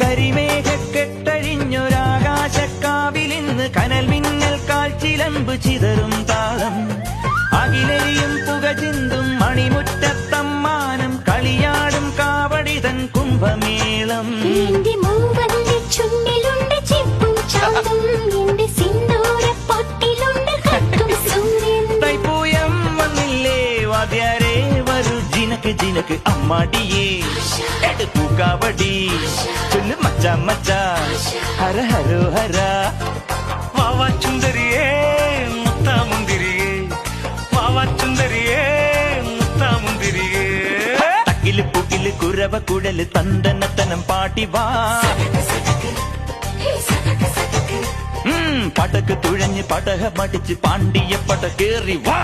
കരിമേഘക്കെട്ടഴിഞ്ഞൊരാകാശക്കാവിലിന്ന് കനൽ മിന്നൽ കാൽച്ചിലമ്പ് ചിതറും താളം അകിലെയും പുക ചിന്തും മണിമുറ്റത്തമ്മാനം കളിയാടും കാവടിതൻ കുംഭമേളം തൈപ്പൂയം വന്നില്ലേ വാദ്യാരേ വരൂ ജിനക്ക് ജിനക്ക് അമ്മാടിയേ എടുപ്പൂ കാവടി ചൊല്ലു മച്ചാ മച്ചാ ഹര ഹരോ ഹര വാവാ ചുന്ദരിയേ മുത്താമുന്തിരിയേ വാവാ ചുന്ദരിയേ മുത്താമുന്തിരിയേ തക്കില് പുകില് കുരവ കുഴല് തന്തനത്തനം പാട്ടി വാ പടക്ക് തുഴഞ്ഞ് പടക മടിച്ച് പാണ്ടിയ പട കേറി വാ